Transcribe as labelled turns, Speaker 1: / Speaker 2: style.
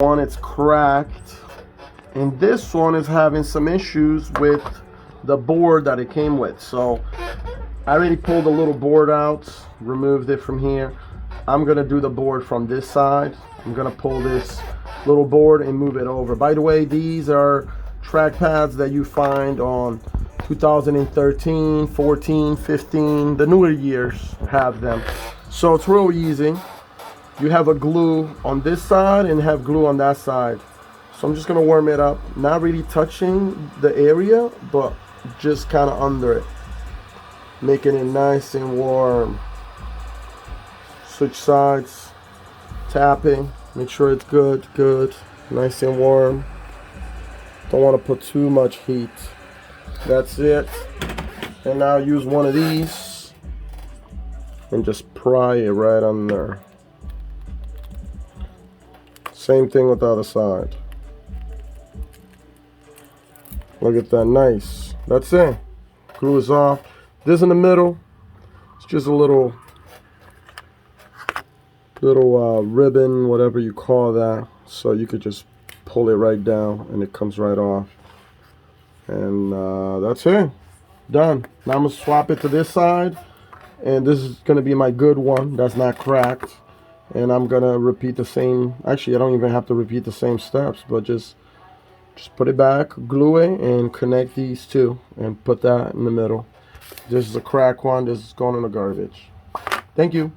Speaker 1: One, it's cracked, and this one is having some issues with the board that it came with. So I already pulled the little board out, removed it from here. I'm gonna do the board from this side. I'm gonna pull this little board and move it over. By the way, these are trackpads that you find on 2013, 14, 15, the newer years have them. So it's real easy. You have a glue on this side and have glue on that side. So I'm just gonna warm it up, not really touching the area, but just kind of under it, making it nice and warm. Switch sides, tapping, make sure it's good, nice and warm. Don't want to put too much heat. That's it. And now use one of these and just pry it right on there. Same thing with the other side. Look at that, nice. That's it. Glue is off. This in the middle, it's just a little ribbon, whatever you call that. So you could just pull it right down and it comes right off. And that's it. Done. Now I'm gonna swap it to this side, and this is gonna be my good one that's not cracked. And I'm gonna repeat the same. Actually, I don't even have to repeat the same steps, but just put it back, glue it, and connect these two, and put that in the middle. This is a cracked one. This is going in the garbage. Thank you.